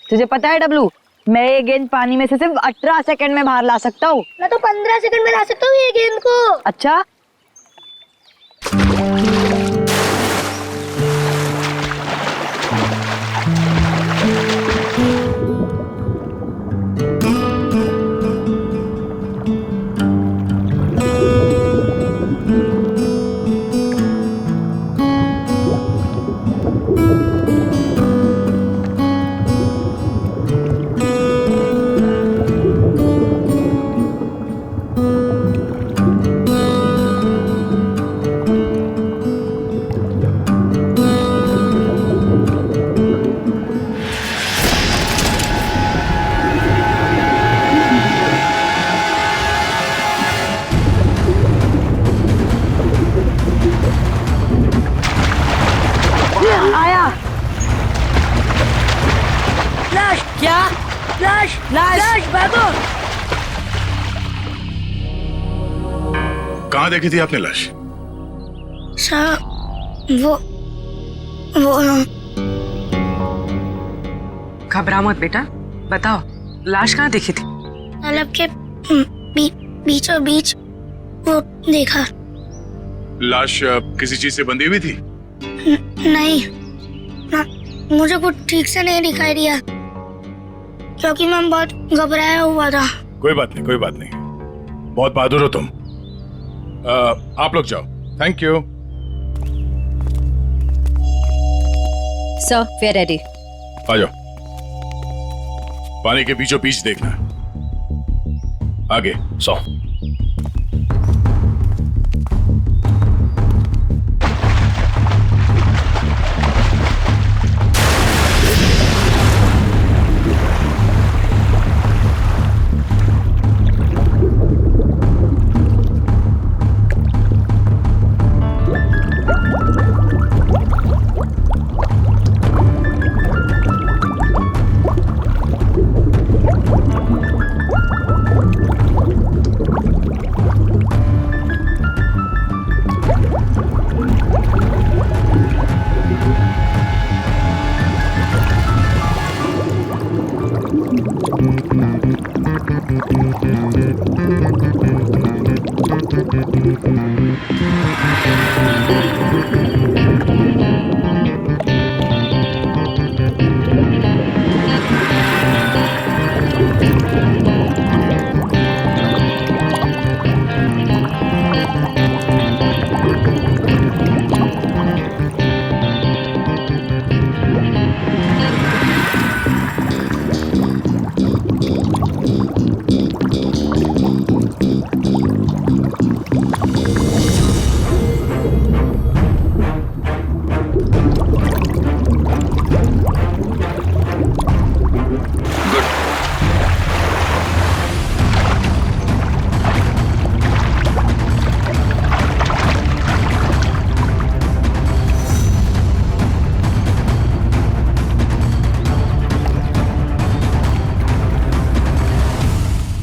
तुझे पता है डब्लू, मैं ये गेंद पानी में से सिर्फ 18 सेकंड में बाहर ला सकता हूँ। मैं तो 15 सेकंड में ला सकता हूँ ये गेंद को। अच्छा, आया। लाश क्या? लाश लाश। लाश भागो। कहाँ देखी थी आपने लाश? वो घबरा मत बेटा, बताओ लाश कहाँ देखी थी? तालाब के बीचों बीच वो देखा। लाश किसी चीज से बंधी हुई थी? नहीं ना, मुझे कुछ ठीक से नहीं दिखाई दिया क्योंकि मैं बहुत घबराया हुआ था। कोई बात नहीं, कोई बात नहीं, बहुत बहादुर हो तुम। आप लोग जाओ। Thank you. Sir, we are ready. आ जाओ। पानी के बीचों बीच देखना। आगे 100।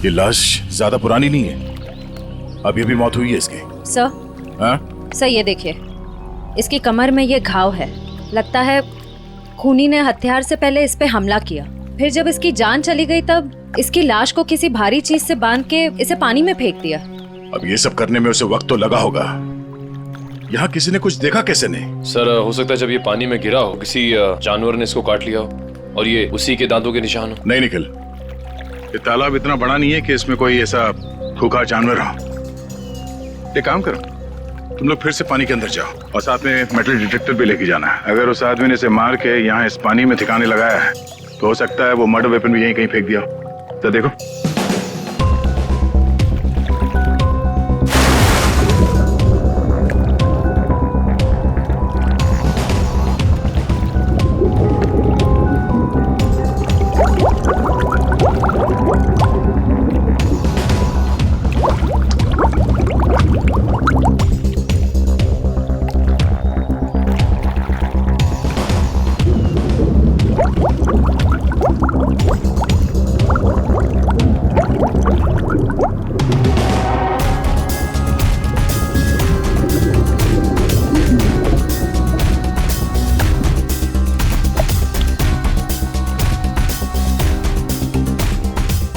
ये लाश ज्यादा पुरानी नहीं है, अभी अभी मौत हुई है इसकी। सर, हाँ? सर ये देखिए, इसकी कमर में ये घाव है। लगता है खूनी ने हथियार से पहले इस पे हमला किया, फिर जब इसकी जान चली गई तब इसकी लाश को किसी भारी चीज से बांध के इसे पानी में फेंक दिया। अब ये सब करने में उसे वक्त तो लगा होगा। यहाँ किसी ने कुछ देखा कैसे नहीं? सर, हो सकता है जब ये पानी में गिरा हो किसी जानवर ने इसको काट लिया हो और ये उसी के दांतों के निशान हो। नहीं निखिल, ये तालाब इतना बड़ा नहीं है कि इसमें कोई ऐसा खूंखार जानवर हो। एक काम करो, तुम लोग फिर से पानी के अंदर जाओ और साथ में मेटल डिटेक्टर भी लेके जाना है। अगर उस आदमी ने इसे मार के यहाँ इस पानी में ठिकाने लगाया है तो हो सकता है वो मर्डर वेपन भी यहीं कहीं फेंक दिया हो। तो देखो।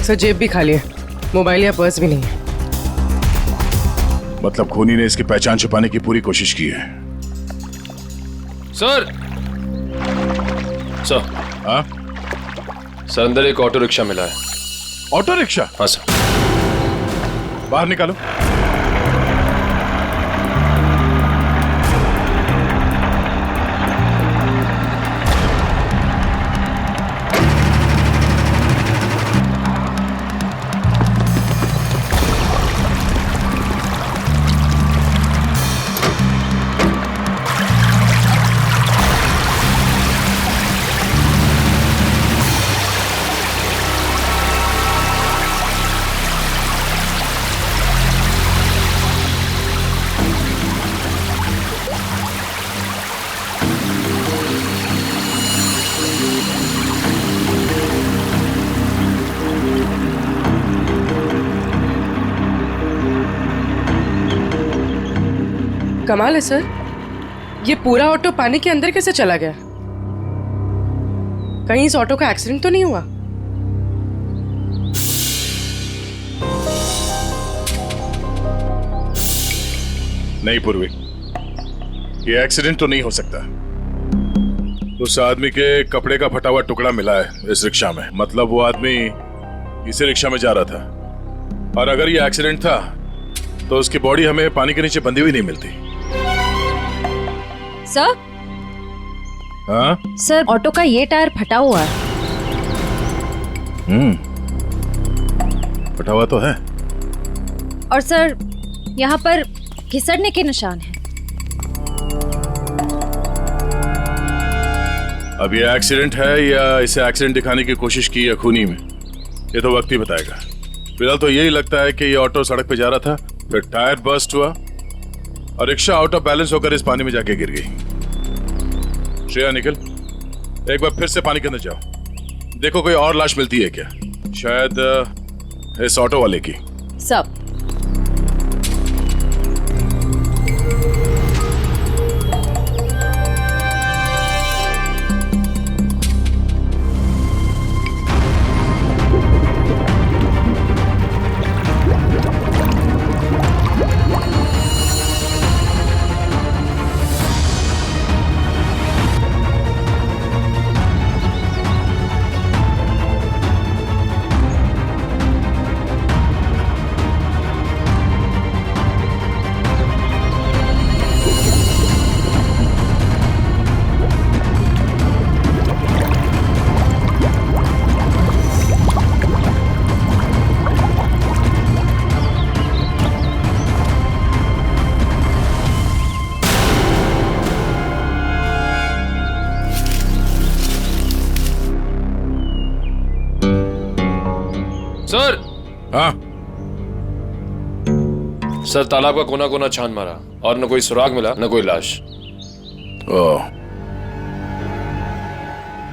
सर जेब भी खाली है, मोबाइल या पर्स भी नहीं है। मतलब खूनी ने इसकी पहचान छुपाने की पूरी कोशिश की है। सर सर हाँ, सर अंदर एक ऑटो रिक्शा मिला है। Auto rickshaw? हाँ सर। बाहर निकालो। कमाल है सर, ये पूरा ऑटो पानी के अंदर कैसे चला गया? कहीं इस ऑटो का एक्सीडेंट तो नहीं हुआ? नहीं पूर्वी, ये एक्सीडेंट तो नहीं हो सकता। उस आदमी के कपड़े का फटा हुआ टुकड़ा मिला है इस रिक्शा में। मतलब वो आदमी इसी रिक्शा में जा रहा था, और अगर ये एक्सीडेंट था तो उसकी बॉडी हमें पानी के नीचे बंधी हुई नहीं मिलती। सर हाँ सर, ऑटो का ये टायर फटा हुआ है। फटा हुआ तो है। और सर यहाँ पर घिसड़ने के निशान हैं। अब ये एक्सीडेंट है या इसे एक्सीडेंट दिखाने की कोशिश की या खूनी में, ये तो वक्त ही बताएगा। फिलहाल तो यही लगता है कि ये ऑटो सड़क पे जा रहा था, फिर टायर बर्स्ट हुआ और रिक्शा आउट ऑफ बैलेंस होकर इस पानी में जाके गिर गई। श्रेया निकल, एक बार फिर से पानी के अंदर जाओ, देखो कोई और लाश मिलती है क्या, शायद इस ऑटो वाले की। सब सर। हाँ सर, तालाब का कोना कोना छान मारा और न कोई सुराग मिला न कोई लाश। ओह,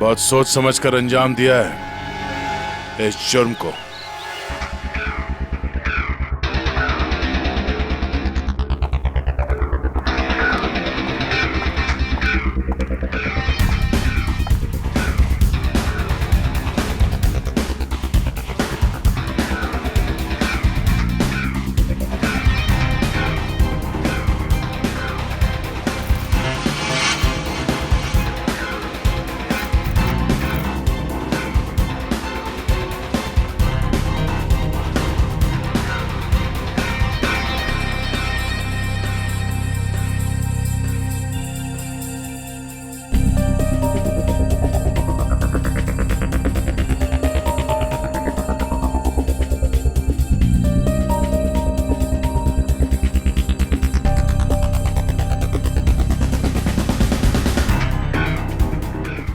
बहुत सोच समझ कर अंजाम दिया है इस जुर्म को।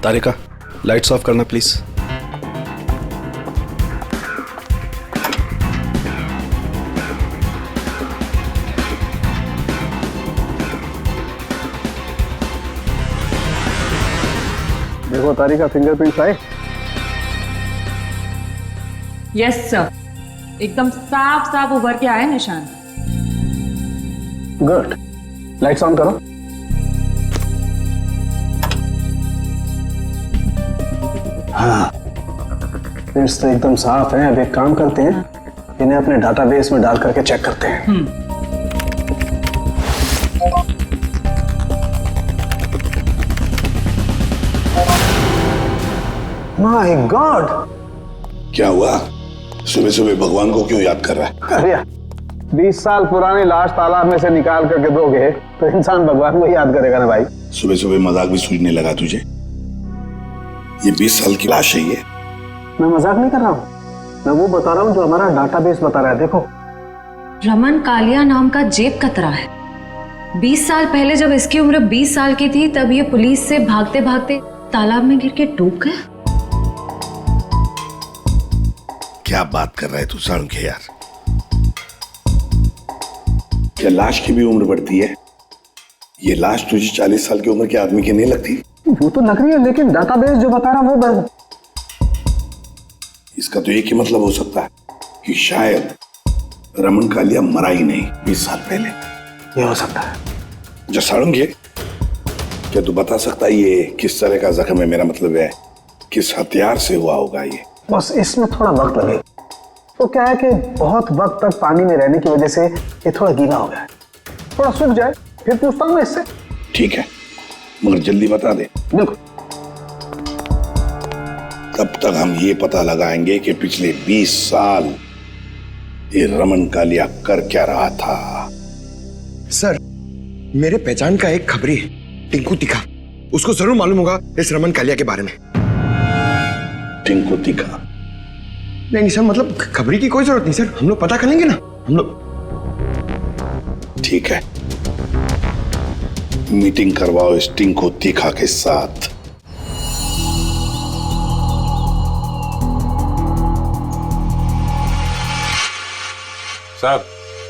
तारिका, लाइट्स ऑफ करना प्लीज। देखो तारिका, फिंगरप्रिंट्स आए। यस सर, एकदम साफ साफ उभर के आए निशान। गुड, लाइट्स ऑन करो। हाँ, फिंगरप्रिंट्स तो एकदम साफ हैं। अब एक काम करते हैं, इन्हें अपने डाटाबेस में डाल करके चेक करते हैं। My God! क्या हुआ? सुबह सुबह भगवान को क्यों याद कर रहा है? अरे 20 साल पुरानी लाश तालाब में से निकाल करके दोगे तो इंसान भगवान को याद करेगा ना भाई। सुबह सुबह मजाक भी सूझने लगा तुझे? ये 20 साल की लाश है ये। मैं मजाक नहीं कर रहा हूँ, मैं वो बता रहा हूँ जो हमारा डाटाबेस बता रहा है। देखो, रमन कालिया नाम का जेब कतरा है। 20 साल पहले जब इसकी उम्र 20 साल की थी तब ये पुलिस से भागते भागते तालाब में गिर के डूब गया। क्या बात कर रहा है तू साळुंखे यार? क्या लाश की भी उम्र बढ़ती है? ये लाश तुझे 40 साल की उम्र के आदमी की नहीं लगती? वो तो लग रही है, लेकिन डाटाबेस जो बता रहा है वो इसका तो एक ही मतलब हो सकता है कि शायद रमन कालिया मरा ही नहीं 20 साल पहले। ये हो सकता है। जो साळुंखे, क्या तू बता सकता है ये किस तरह का जख्म है? मेरा मतलब है किस हथियार से हुआ होगा ये? बस इसमें थोड़ा वक्त लगे। तो क्या है कि बहुत वक्त तक पानी में रहने की वजह से ये थोड़ा गीला हो गया है। थोड़ा सूख जाए फिर पूछता हूँ मैं इससे। ठीक है, मगर जल्दी बता दे। बिल्कुल। तब तक हम ये पता लगाएंगे कि पिछले 20 साल ये रमन कालिया कर क्या रहा था। सर, मेरे पहचान का एक खबरी है, टिंकू तिखा। उसको जरूर मालूम होगा इस रमन कालिया के बारे में। टिंकू तिखा? नहीं सर, मतलब खबरी की कोई जरूरत नहीं सर, हम लोग पता कर लेंगे ना हम लोग। ठीक है, मीटिंग करवाओ इस टिंकू तिखा के साथ। साहब,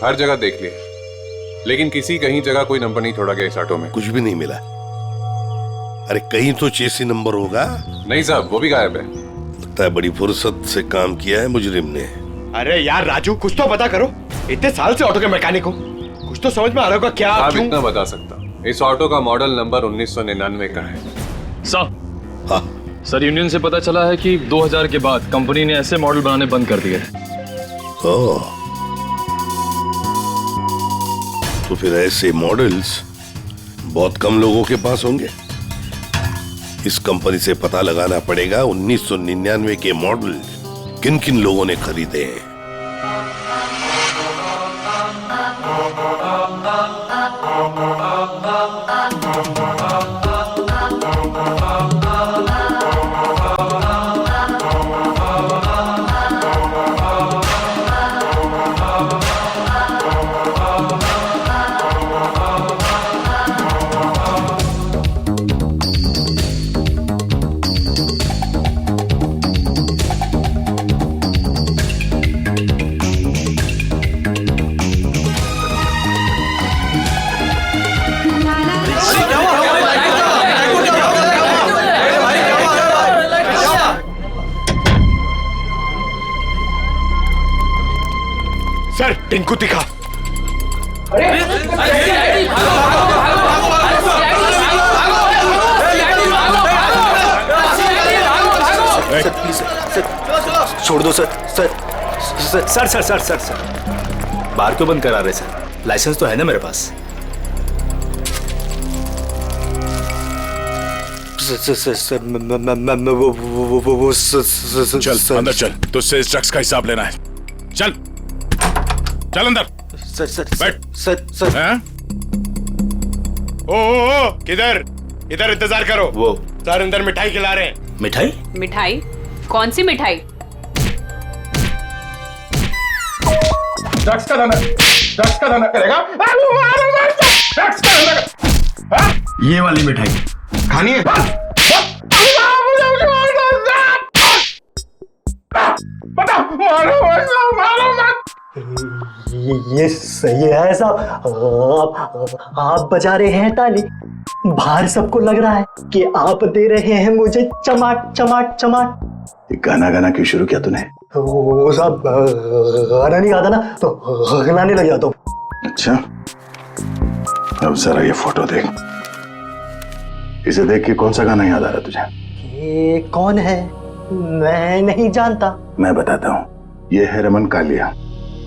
हर जगह देख लिए, लेकिन किसी कहीं जगह कोई नंबर नहीं छोड़ा गया इस ऑटो में। कुछ भी नहीं मिला। अरे कहीं तो चेसी नंबर होगा। नहीं साहब, वो भी गायब है। लगता है बड़ी फुर्सत से काम किया है मुजरिम ने। अरे यार राजू, कुछ तो पता करो। इतने साल से ऑटो के मैकेनिक हो, कुछ तो समझ में आ रहा होगा। क्या आप इतना बता सकता, इस ऑटो का मॉडल नंबर 1999 का है। सर, यूनियन से पता चला है कि 2000 के बाद कंपनी ने ऐसे मॉडल बनाने बंद कर दिए। तो फिर ऐसे मॉडल्स बहुत कम लोगों के पास होंगे। इस कंपनी से पता लगाना पड़ेगा 1999 के मॉडल किन किन लोगों ने खरीदे हैं। सर, टिंकू तिखा। छोड़ दो sir. Sir sir sir sir sir sir sir बार क्यों बंद करा रहे सर? लाइसेंस तो है ना मेरे पास। सर चल अंदर चल, तुझसे इस ड्रग्स का हिसाब लेना है। चल चल अंदर। सर सर बैठ। सर सर ओ किधर? इधर इंतजार करो। वो सर अंदर मिठाई खिला रहे हैं। मिठाई? मिठाई? कौन सी मिठाई? ड्रग्स का धंधा करेगा। ड्रग्स का धंधा। ये वाली मिठाई खानी है? ये सही है साहब। आप बजा रहे हैं ताली, बाहर सबको लग रहा है कि आप दे रहे हैं मुझे चमाट चमाट चमाट। गाना गाना क्यों शुरू किया तूने? वो साहब गाना नहीं आता ना तो गाने लग जाता हूँ। अच्छा, अब जरा ये फोटो देख। इसे देख के कौन सा गाना याद आ रहा तुझे? ये कौन है? मैं नहीं जानता। मैं बताता हूँ, ये है रमन कालिया।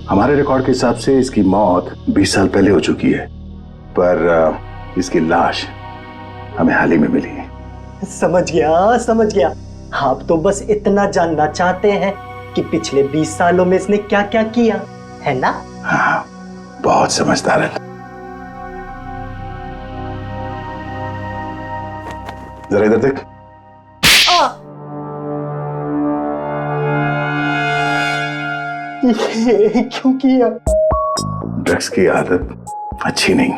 हमारे रिकॉर्ड के हिसाब से इसकी मौत 20 साल पहले हो चुकी है, पर इसकी लाश हमें हाल ही में मिली है। समझ गया। आप तो बस इतना जानना चाहते हैं कि पिछले 20 सालों में इसने क्या क्या किया, है ना? हाँ, बहुत समझदार है। जरा इधर देख। ये क्यों किया? ड्रग्स की आदत अच्छी नहीं,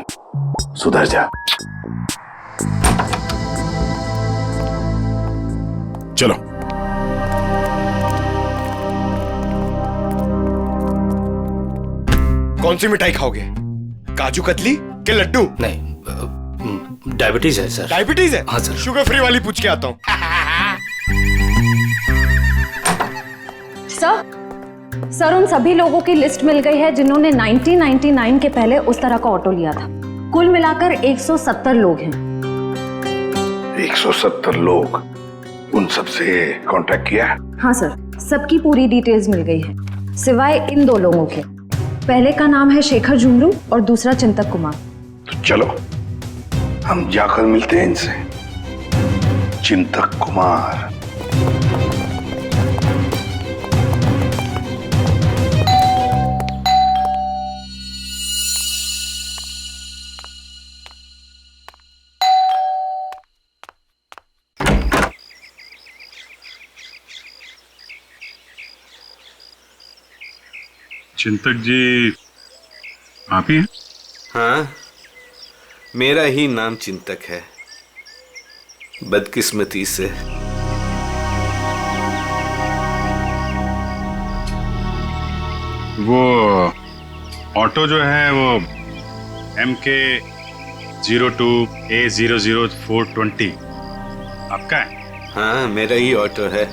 सुधर जा। चलो। कौन सी मिठाई खाओगे? काजू कतली के लड्डू? नहीं, डायबिटीज है सर। डायबिटीज है? हाँ सर। शुगर फ्री वाली पूछ के आता हूँ। सर उन सभी लोगों की लिस्ट मिल गई है जिन्होंने 1999 के पहले उस तरह का ऑटो लिया था। कुल मिलाकर 170 लोग हैं। 170 लोग? उन सबसे कांटेक्ट किया? हाँ सर, सबकी पूरी डिटेल्स मिल गई है, सिवाय इन 2 लोगों के। पहले का नाम है शेखर झुमरू और दूसरा चिंतक कुमार। तो चलो हम जाकर मिलते हैं इनसे। चिंतक कुमार। चिंतक जी आप ही हैं? हाँ, मेरा ही नाम चिंतक है, बदकिस्मती से। वो ऑटो जो है वो MK 02A00420 आपका है? हाँ, मेरा ही ऑटो है,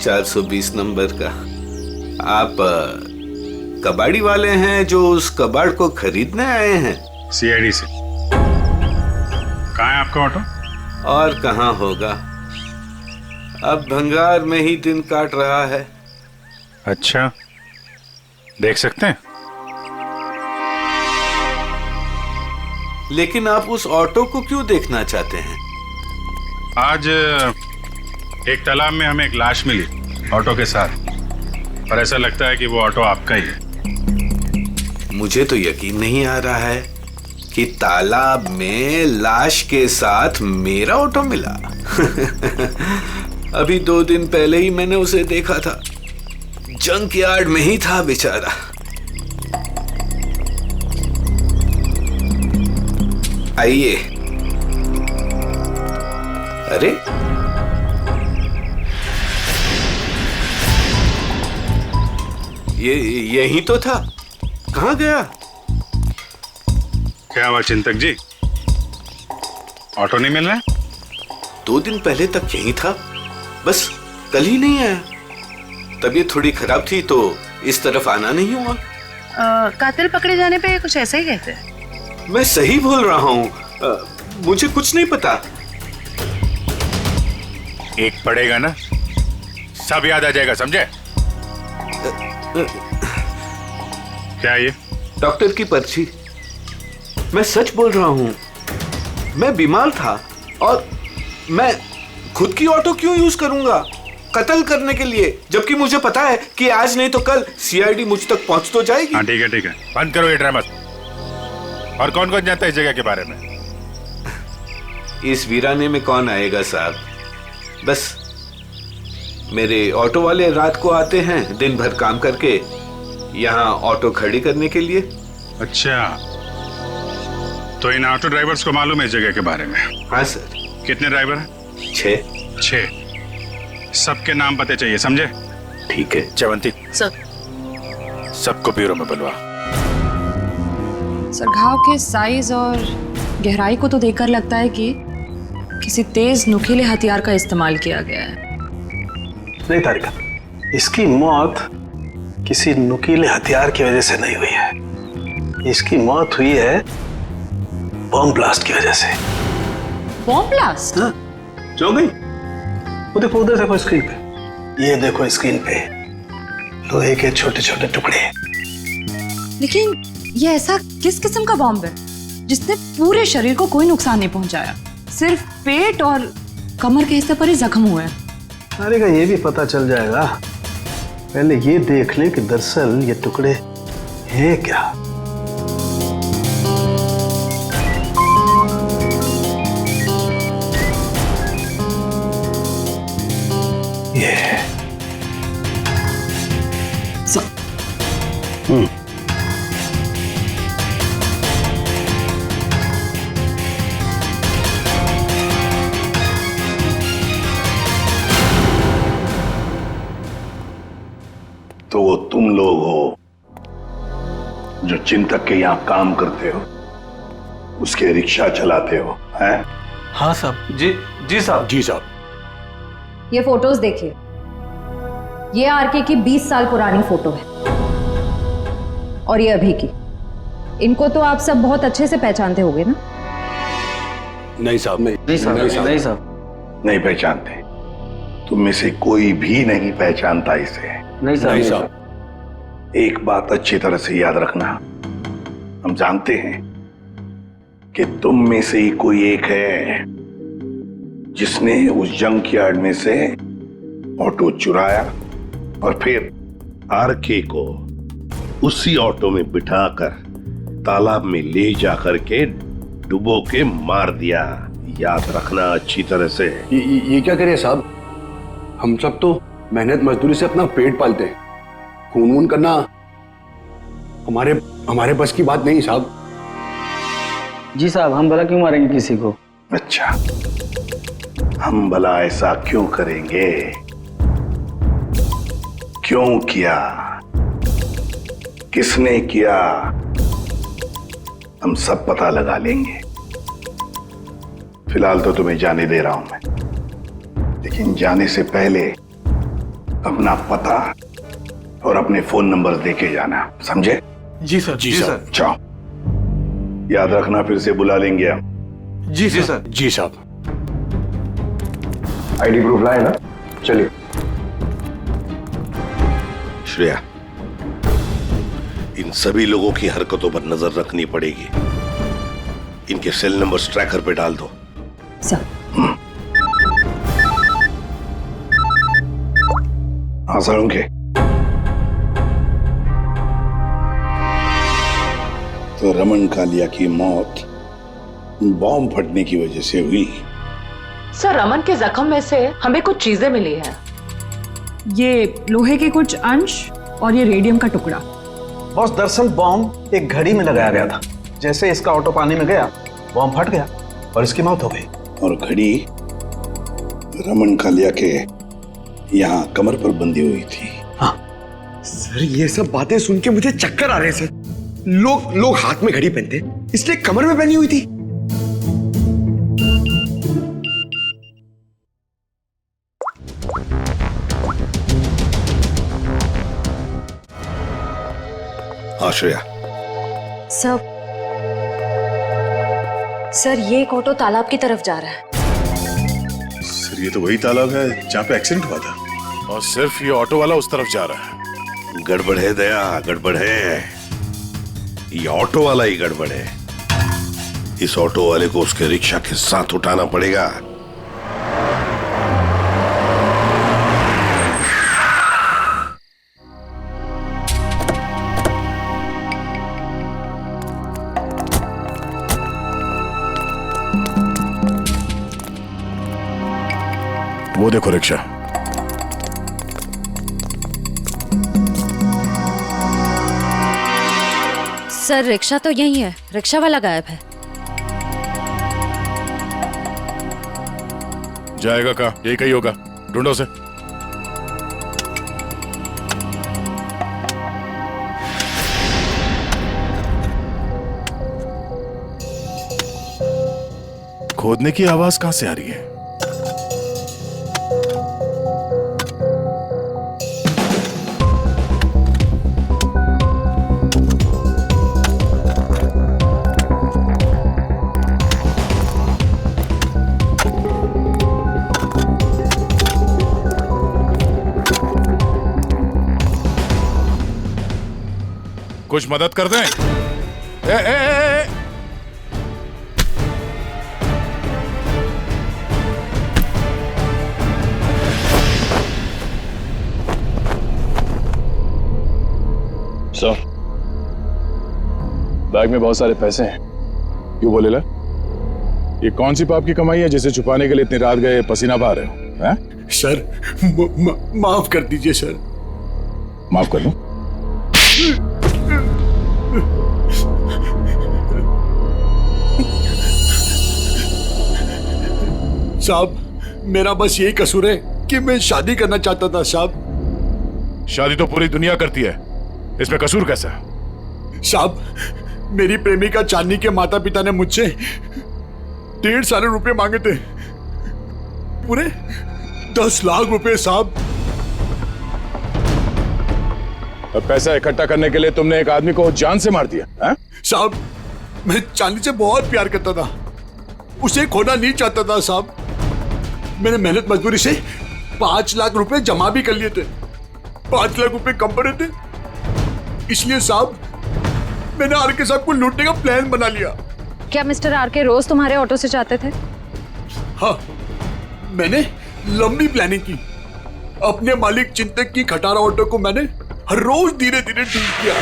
420 नंबर का। आप कबाड़ी वाले हैं जो उस कबाड़ को खरीदने आए हैं? CID से। कहाँ है आपका ऑटो? और कहाँ होगा, अब भंगार में ही दिन काट रहा है। अच्छा, देख सकते हैं? लेकिन आप उस ऑटो को क्यों देखना चाहते हैं? आज एक तालाब में हमें एक लाश मिली ऑटो के साथ, और ऐसा लगता है कि वो ऑटो आपका ही है। मुझे तो यकीन नहीं आ रहा है कि तालाब में लाश के साथ मेरा ऑटो मिला। अभी 2 दिन पहले ही मैंने उसे देखा था, जंक यार्ड में ही था बेचारा। आइए। अरे, ये यही तो था, कहाँ गया? क्या हुआ चिंतक जी, ऑटो नहीं मिल रहा? 2 दिन पहले तक यही था, बस कल ही नहीं आया। तबीयत थोड़ी खराब थी तो इस तरफ आना नहीं हुआ। कातिल पकड़े जाने पे कुछ ऐसा ही कहते हैं। मैं सही बोल रहा हूँ, मुझे कुछ नहीं पता। एक पड़ेगा ना, सब याद आ जाएगा, समझे? क्या ये? डॉक्टर की पर्ची। मैं सच बोल रहा हूँ, मैं बीमार था और मैं खुद की ऑटो क्यों यूज करूंगा कत्ल करने के लिए, जबकि मुझे पता है कि आज नहीं तो कल CID मुझ तक पहुंच तो जाएगी। हाँ ठीक है, बंद करो ये ड्रामा। और कौन कौन जानता है इस जगह के बारे में? इस वीराने में कौन आएगा साहब, बस मेरे ऑटो वाले रात को आते हैं दिन भर काम करके यहाँ ऑटो खड़ी करने के लिए। अच्छा, तो इन ऑटो ड्राइवर्स को मालूम है इस जगह के बारे में? हाँ सर। कितने ड्राइवर हैं? 6। सबके नाम पते चाहिए, समझे? ठीक है। चवंती सर। सबको ब्यूरो में बुलवा। सर, घाव के साइज और गहराई को तो देखकर लगता है कि किसी तेज नुकीले हथियार का इस्तेमाल किया गया है। नहीं तारिका, इसकी मौत किसी नुकीले हथियार की वजह से नहीं हुई है, इसकी मौत हुई है बॉम्ब ब्लास्ट की वजह से। Bomb blast? हाँ, जो गई वो देखो उधर देखो स्क्रीन पे। ये देखो स्क्रीन पे लोहे के छोटे छोटे टुकड़े। लेकिन ये ऐसा किस किस्म का बॉम्ब है जिसने पूरे शरीर को कोई नुकसान नहीं पहुंचाया? सिर्फ पेट और कमर के हिस्से पर ही जख्म हुए हैं। अरे का ये भी पता चल जाएगा, पहले ये देख ले कि दरअसल ये टुकड़े हैं क्या। ये तो वो तुम लोग हो जो चिंतक के यहाँ काम करते हो, उसके रिक्शा चलाते हो, हैं? हाँ साहब। जी साहब। जी साहब। ये फोटोज देखिए, ये आरके की 20 साल पुरानी फोटो है और ये अभी की। इनको तो आप सब बहुत अच्छे से पहचानते होंगे ना? नहीं साहब, नहीं साहब। नहीं पहचानते। तुम में से कोई भी नहीं पहचानता इसे। नहीं साहब। एक बात अच्छी तरह से याद रखना, हम जानते हैं कि तुम में से ही कोई एक है जिसने उस जंक यार्ड में से ऑटो चुराया और फिर आरके को उसी ऑटो में बिठाकर तालाब में ले जाकर के डुबो के मार दिया। याद रखना अच्छी तरह से। ये क्या करें साहब, हम सब तो मेहनत मजदूरी से अपना पेट पालते हैं, खून वून करना हमारे बस की बात नहीं साहब। जी साहब, हम भला क्यों मारेंगे किसी को? अच्छा, हम भला ऐसा क्यों करेंगे? क्यों किया, किसने किया, हम सब पता लगा लेंगे। फिलहाल तो तुम्हें जाने दे रहा हूं मैं, लेकिन जाने से पहले अपना पता और अपने फोन नंबर देके जाना, समझे? जी सर। जी सर। जाओ, याद रखना फिर से बुला लेंगे हम। जी सर। जी साहब। आईडी प्रूफ लाए ना, चलिए। श्रेया, इन सभी लोगों की हरकतों पर नजर रखनी पड़ेगी। इनके सेल नंबर्स ट्रैकर पे डाल दो। सर। हाँ सर, उनके तो रमन कालिया की मौत बॉम्ब फटने की वजह से हुई। सर, रमन के जख्म में से हमें कुछ चीजें मिली हैं। ये लोहे के कुछ अंश और ये रेडियम का टुकड़ा। बॉस, दरअसल बॉम्ब एक घड़ी में लगाया गया था। जैसे इसका ऑटो पानी में गया, बॉम्ब फट गया और इसकी मौत हो गई। और घड़ी रमन कालिया के यहाँ कमर पर बंधी हुई थी। हाँ सर, ये सब बातें सुन के मुझे चक्कर आ रहे हैं सर। लोग हाथ में घड़ी पहनते, इसलिए कमर में पहनी हुई थी। हाँ श्रेया। सर ये एक ऑटो तालाब की तरफ जा रहा है। सर, ये तो वही तालाब है जहाँ पे एक्सीडेंट हुआ था, और सिर्फ ये ऑटो वाला उस तरफ जा रहा है। गड़बड़ है दया, गड़बड़ है। ये ऑटो वाला ही गड़बड़ है। इस ऑटो वाले को उसके रिक्शा के साथ उठाना पड़ेगा। वो देखो रिक्शा। सर रिक्शा तो यही है, रिक्शा वाला गायब है। जाएगा कहाँ? यही कहीं होगा, ढूंढो उसे। खोदने की आवाज कहां से आ रही है? कुछ मदद कर दें। ए। सर, बैग में बहुत सारे पैसे हैं। क्यों बोले ला? ये कौन सी पाप की कमाई है जिसे छुपाने के लिए इतनी रात गए पसीना बहा रहे हो? हैं? सर माफ कर दीजिए सर। माफ कर दूं? साहब, मेरा बस यही कसूर है कि मैं शादी करना चाहता था साहब। शादी तो पूरी दुनिया करती है, इसमें कसूर कैसा? साहब, मेरी प्रेमिका चांदनी के माता पिता ने मुझसे 1.5 साल रुपए मांगे थे, पूरे 10 लाख रुपए साहब। अब पैसा इकट्ठा करने के लिए तुमने एक आदमी को जान से मार दिया? साहब, मैं चांदनी से बहुत प्यार करता था, उसे खोना नहीं चाहता था साहब। मैंने मेहनत मजदूरी से 5 लाख रुपए जमा भी कर लिए थे। 5 लाख रुपए कम पड़े थे, इसलिए साहब मैंने आरके साहब को लूटने का प्लान बना लिया। क्या मिस्टर आरके रोज तुम्हारे ऑटो से जाते थे? हाँ, मैंने लंबी प्लानिंग की। अपने मालिक चिंतक की खटारा ऑटो को मैंने हर रोज धीरे धीरे ठीक किया।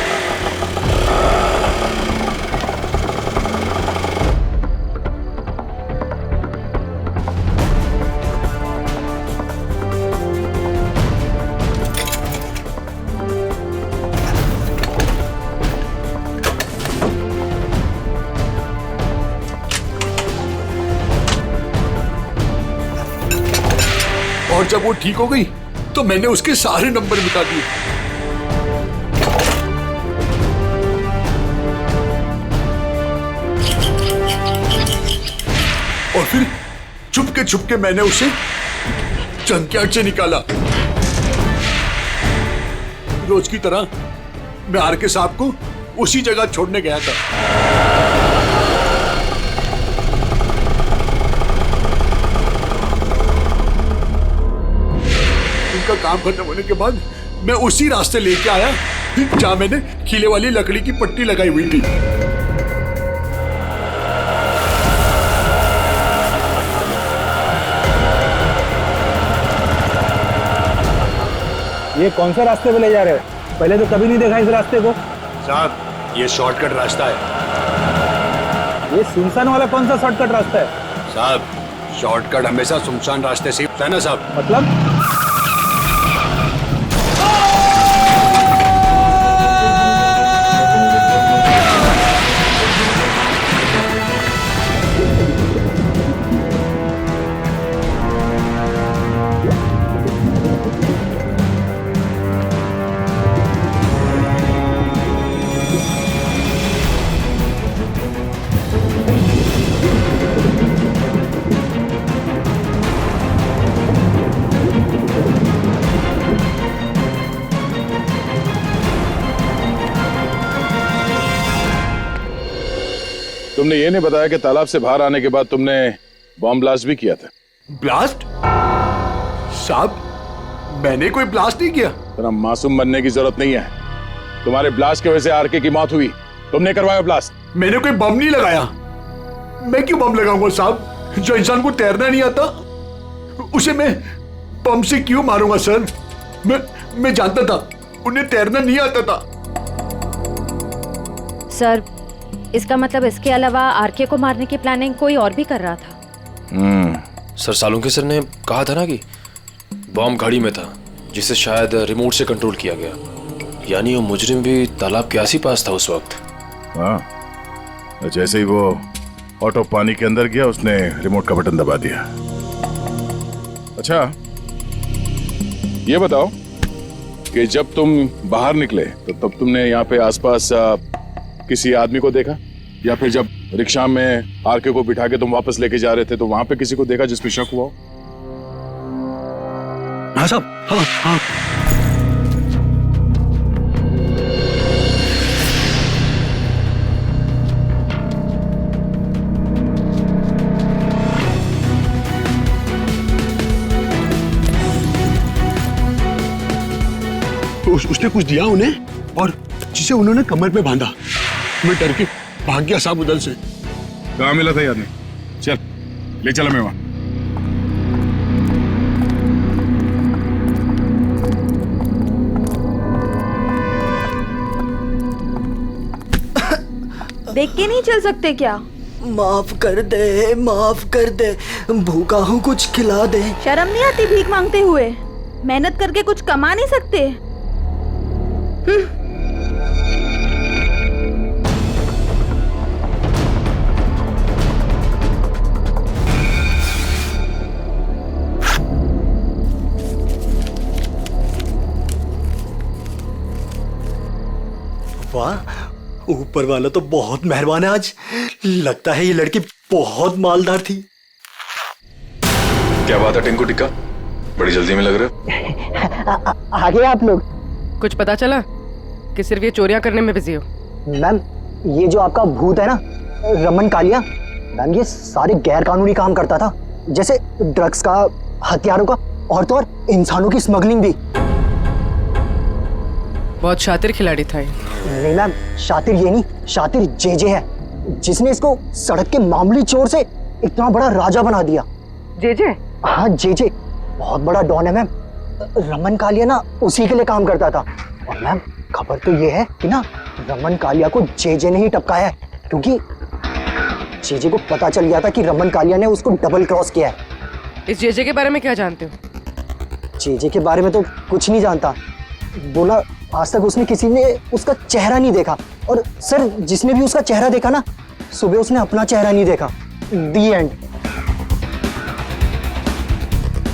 और जब वो ठीक हो गई तो मैंने उसके सारे नंबर मिटा दिए। और फिर छुपके मैंने उसे जंकयार्ड से निकाला। रोज की तरह मैं आरके साहब को उसी जगह छोड़ने गया था। उनका काम खत्म होने के बाद मैं उसी रास्ते लेके आया जहां मैंने खीले वाली लकड़ी की पट्टी लगाई हुई थी। ये कौन से रास्ते पे ले जा रहे हो? पहले तो कभी नहीं देखा इस रास्ते को। साहब, ये शॉर्टकट रास्ता है। ये सुनसान वाला कौन सा शॉर्टकट रास्ता है? साहब, शॉर्टकट हमेशा सुनसान रास्ते से होता है ना साहब। मतलब? तुमने ये नहीं बताया कि तालाब से बाहर आने के बाद तुमने बॉम्ब ब्लास्ट भी किया था। ब्लास्ट? साहब, मैंने कोई ब्लास्ट नहीं किया। तेरा मासूम बनने की जरूरत नहीं है। तुम्हारे ब्लास्ट की वजह से आरके की मौत हुई, तुमने करवाया ब्लास्ट। मैंने कोई बम नहीं लगाया। मैं क्यों बम लगाऊंगा साहब? जो इंसान को तैरना नहीं आता उसे मैं बम से क्यों मारूंगा सर? मैं जानता था उन्हें तैरना नहीं आता था। सर, इसका मतलब इसके अलावा आरके को मारने की प्लानिंग कोई और भी कर रहा था। सर, सालुंके सर ने कहा था ना कि बॉम्ब घड़ी में था, जिसे शायद रिमोट से कंट्रोल किया गया। यानी वो मुजरिम भी तालाब के आस ही पास था उस वक्त। हाँ, जैसे ही वो ऑटो पानी के अंदर गया उसने रिमोट का बटन दबा दिया। अच्छा, ये बताओ कि जब तुम बाहर निकले तो तब तुमने यहाँ पे आसपास किसी आदमी को देखा, या फिर जब रिक्शा में आरके को बिठा के तुम वापस लेके जा रहे थे तो वहां पे किसी को देखा जिस पे शक हुआ हो? हाँ साहब, हाँ। उसने कुछ दिया उन्हें और जिसे उन्होंने कमर पे बांधा। मैं डर के भाग गया साहब उधर से। कहाँ मिला था ये आदमी? चल ले चला मैं वहां। देख के नहीं चल सकते क्या? माफ कर दे, भूखा हूँ, कुछ खिला दे। शर्म नहीं आती भीख मांगते हुए? मेहनत करके कुछ कमा नहीं सकते? वाह, ऊपर वाला तो बहुत मेहरबान है आज। लगता है ये लड़की बहुत मालदार थी। क्या बात है टिंकू टिक्का, बड़ी जल्दी में लग रहे हो। आगे आप लोग। कुछ पता चला कि सिर्फ ये चोरियां करने में बिजी हो? मैम, ये जो आपका भूत है ना, रमन कालिया, मैम ये सारे गैर कानूनी काम करता था, जैसे ड्रग्स का, हथियारों का, और तो और इंसानों की स्मगलिंग भी। बहुत शातिर खिलाड़ी था ये। नहीं मैम, शातिर ये नहीं, शातिर जेजे है, जिसने इसको सड़क के मामूली चोर से इतना बड़ा राजा बना दिया। जेजे? हाँ जेजे, बहुत बड़ा डॉन है मैम। रमन कालिया ना उसी के लिए काम करता था। और मैम खबर तो ये है कि ना रमन कालिया को जेजे ने ही टपकाया है, क्योंकि जेजे को पता चल गया था कि रमन कालिया ने उसको डबल क्रॉस किया है। इस जेजे के बारे में क्या जानते हो? जेजे के बारे में तो कुछ नहीं जानता। बोला आज तक उसने किसी ने उसका चेहरा नहीं देखा, और सर जिसने भी उसका चेहरा देखा ना, सुबह उसने अपना चेहरा नहीं देखा। दी एंड।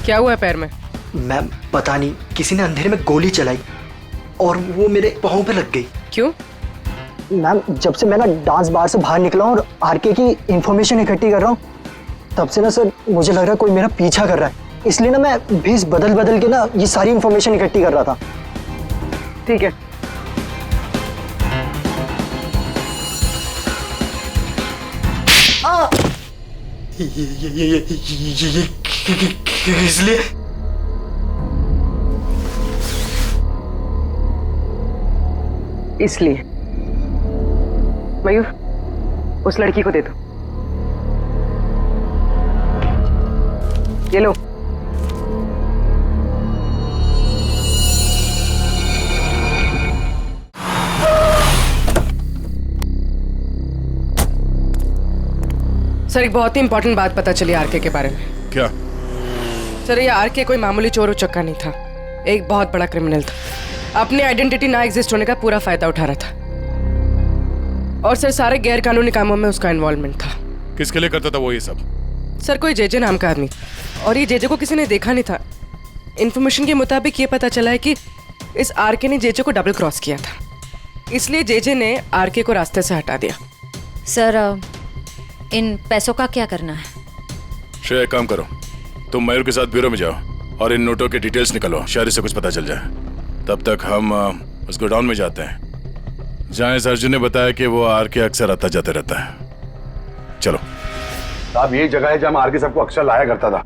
क्या हुआ पैर में? मैम पता नहीं, किसी ने अंधेरे में गोली चलाई और वो मेरे पाँव पे लग गई। क्यों? मैम जब से मैं ना डांस बार से बाहर निकला हूँ और आरके की इंफॉर्मेशन इकट्ठी कर रहा हूँ, तब से ना सर मुझे लग रहा है कोई मेरा पीछा कर रहा है। इसलिए ना मैं भेस बदल बदल के ना ये सारी इंफॉर्मेशन इकट्ठी कर रहा था। ठीक है। इसलिए मयूर, उस लड़की को दे दो। ये लो। सर एक बहुत ही इंपॉर्टेंट बात पता चली आरके के बारे में। क्या? सर ये आरके कोई मामूली चोर उचक्का नहीं था, एक बहुत बड़ा क्रिमिनल था। अपनी आइडेंटिटी ना एग्जिस्ट होने का पूरा फायदा उठा रहा था, और सर सारे गैर कानूनी कामों में उसका इन्वॉल्वमेंट था। किसके लिए करता था वो ये सब? सर कोई जेजे नाम का आदमी, और ये जेजे को किसी ने देखा नहीं था। इन्फॉर्मेशन के मुताबिक ये पता चला है कि इस आरके ने जेजे को डबल क्रॉस किया था, इसलिए जेजे ने आरके को रास्ते से हटा दिया। सर इन पैसों का क्या करना है? श्रेया एक काम करो, तुम मयूर के साथ ब्यूरो में जाओ और इन नोटों के डिटेल्स निकालो, शायद इससे कुछ पता चल जाए। तब तक हम उस गोडाउन में जाते हैं जहाँ इस अर्जुन ने बताया कि वो आर के अक्सर आता जाते रहता है। चलो साहब, यही जगह है जहाँ आर के सबको अक्सर लाया करता था।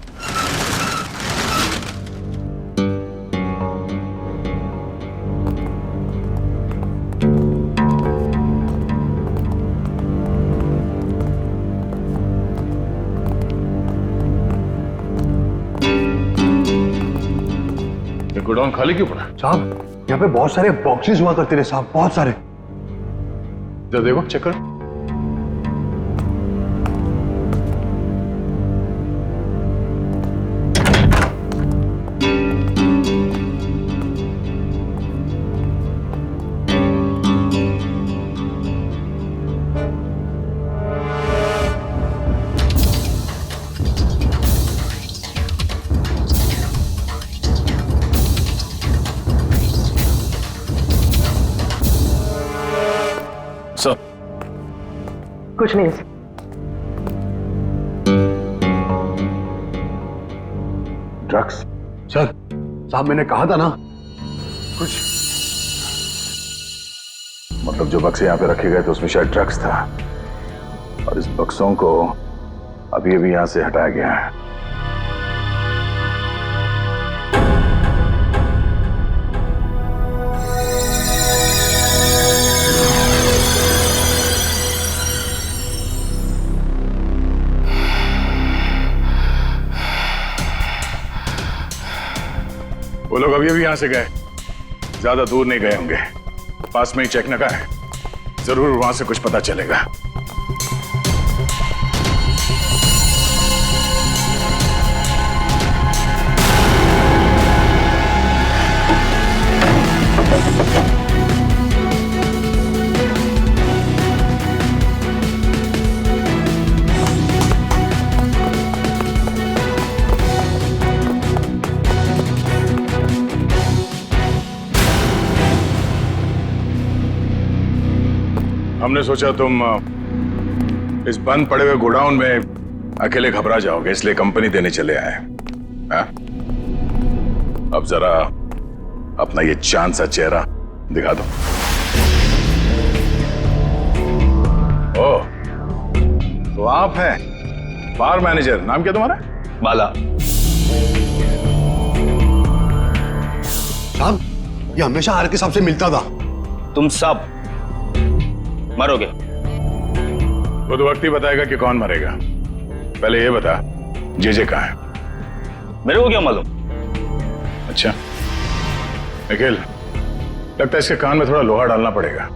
गोडाउन खाली क्यों पड़ा? साहब यहाँ पे बहुत सारे बॉक्सेस हुआ करते थे साहब, बहुत सारे। जब देखो चेक करो। कुछ नहीं। ड्रग्स? सर साहब मैंने कहा था ना कुछ। मतलब जो बक्से यहाँ पे रखे गए थे उसमें शायद ड्रग्स था, और इस बक्सों को अभी अभी यहाँ से हटाया गया है। वो लोग अभी अभी यहां से गए, ज्यादा दूर नहीं गए होंगे, पास में ही चेक नका है, जरूर वहां से कुछ पता चलेगा। हमने सोचा तुम इस बंद पड़े हुए गोडाउन में अकेले घबरा जाओगे, इसलिए कंपनी देने चले आए। अब जरा अपना ये चांद सा चेहरा दिखा दो। ओह, तो आप हैं बार मैनेजर, नाम क्या तुम्हारा? बाला। साहब, ये हमेशा आर के साहब से मिलता था। तुम सब मरोगे। वो तो वक्त ही बताएगा कि कौन मरेगा। पहले ये बता, जेजे कहाँ है? मेरे को क्या मालूम? अच्छा निखिल, लगता है इसके कान में थोड़ा लोहा डालना पड़ेगा।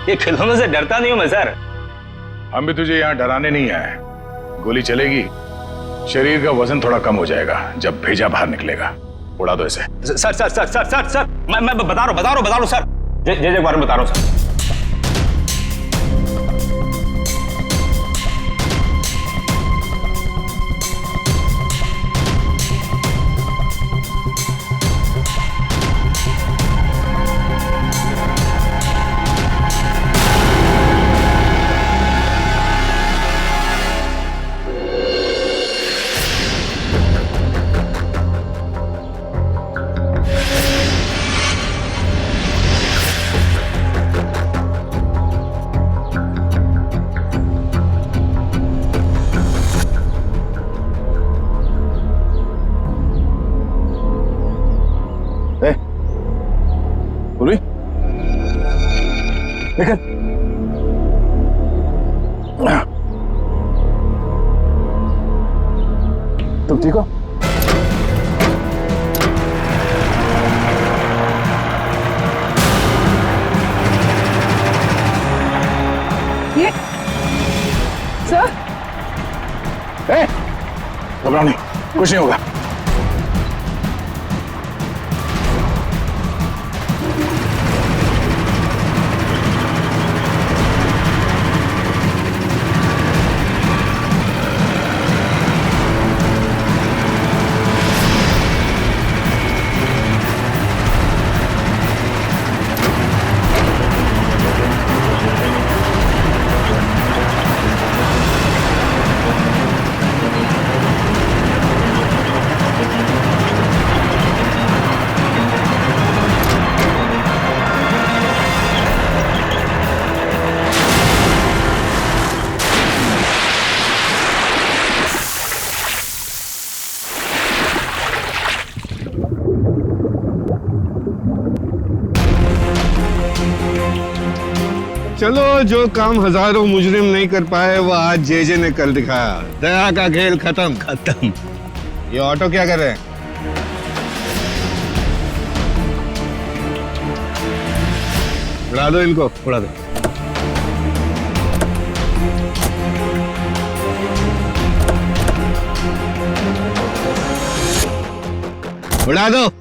ये खिलौनों से डरता नहीं हूं मैं सर। हम भी तुझे यहाँ डराने नहीं आए। गोली चलेगी, शरीर का वजन थोड़ा कम हो जाएगा जब भेजा बाहर निकलेगा। उड़ा दो इसे। Sir sir sir sir sir sir मैं बता रहा हूँ सर। जेजे के बारे में बता रहा हूँ सर। निकल। तुम ठीक हो? ये सर, घबराओ नहीं, कुछ नहीं होगा। चलो, जो काम हजारों मुजरिम नहीं कर पाए वो आज जेजे ने कर दिखाया। दया का खेल खत्म। ये ऑटो क्या कर रहे हैं? उड़ा दो इनको, उड़ा दो। उड़ा दो।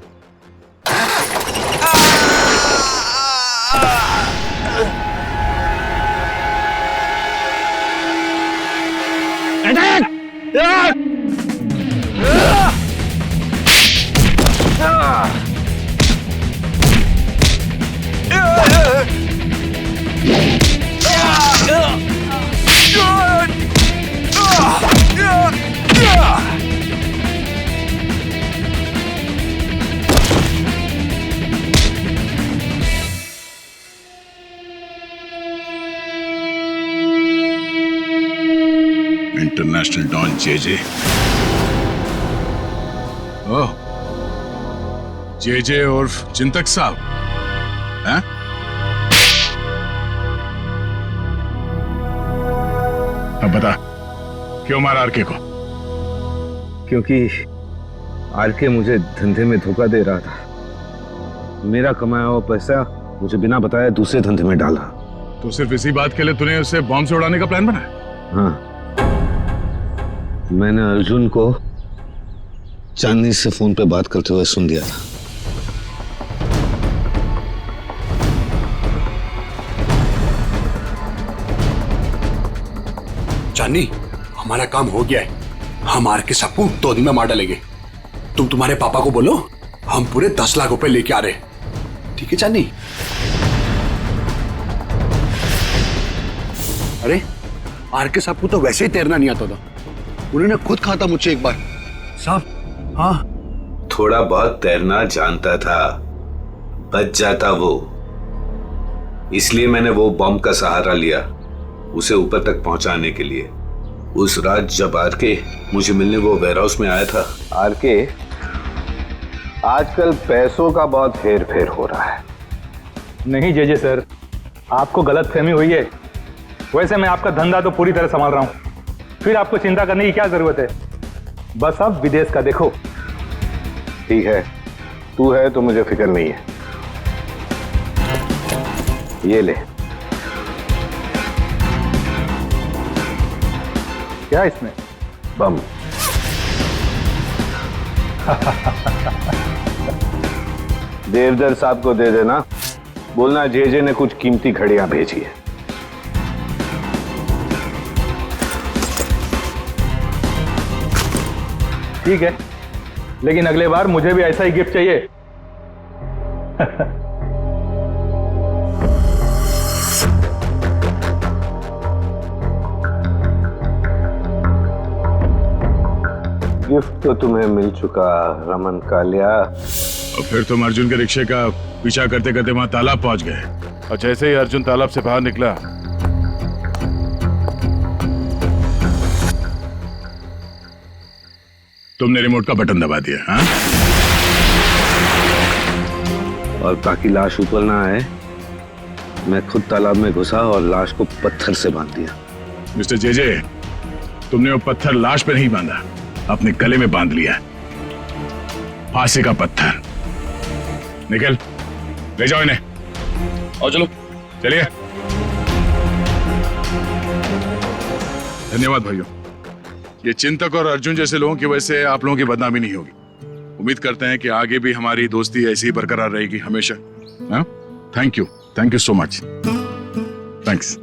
International don J J. Oh, J J उर्फ चिंतक साहब हैं? अब बता, क्यों मारा आरके को? क्योंकि आरके मुझे धंधे में धोखा दे रहा था। मेरा कमाया हुआ पैसा मुझे बिना बताए दूसरे धंधे में डाला। तो सिर्फ इसी बात के लिए तूने उसे बॉम्ब से उड़ाने का प्लान बनाया? हाँ, मैंने अर्जुन को चांदनी से फोन पे बात करते हुए सुन दिया था। चांदनी, हमारा काम हो गया है। हम आरके सबको 2 दिन में मार डालेंगे। तुम तुम्हारे पापा को बोलो हम पूरे 10 लाख रुपए लेके आ रहे हैं। ठीक है चांदनी? अरे आरके साहब को तो वैसे ही तैरना नहीं आता था, उन्होंने खुद कहा था मुझसे एक बार। साहब हाँ, थोड़ा बहुत तैरना जानता था, बच जाता वो। इसलिए मैंने वो बॉम्ब का सहारा लिया उसे ऊपर तक पहुंचाने के लिए। उस रात जब आरके मुझे मिलने वो वेयरहाउस में आया था। आरके, आजकल पैसों का बहुत हेर फेर हो रहा है। नहीं जेजे सर, आपको गलत फहमी हुई है। वैसे मैं आपका धंधा तो पूरी तरह संभाल रहा हूँ, फिर आपको चिंता करने की क्या जरूरत है। बस अब विदेश का देखो। ठीक है, तू है तो मुझे फिक्र नहीं है। ये ले। क्या इसमें? बम। देवदर साहब को दे देना, बोलना जेजे ने कुछ कीमती घड़ियां भेजी है। ठीक है, लेकिन अगले बार मुझे भी ऐसा ही गिफ्ट चाहिए। गिफ्ट तो तुम्हें मिल चुका रमन कालिया। और फिर तुम अर्जुन के रिक्शे का पीछा करते करते वहां तालाब पहुंच गए, और जैसे ही अर्जुन तालाब से बाहर निकला तुमने रिमोट का बटन दबा दिया। हाँ? और ताकि लाश ऊपर ना आए, मैं खुद तालाब में घुसा और लाश को पत्थर से बांध दिया। मिस्टर जेजे, तुमने वो पत्थर लाश पे नहीं बांधा, अपने गले में बांध लिया। फांसी का पत्थर। निकल, ले जाओ इन्हें। और चलो, चलिए। धन्यवाद भाइयों। ये चिंतक और अर्जुन जैसे लोगों की वजह से आप लोगों की बदनामी नहीं होगी। उम्मीद करते हैं कि आगे भी हमारी दोस्ती ऐसी ही बरकरार रहेगी हमेशा। Thank you so much. Thanks.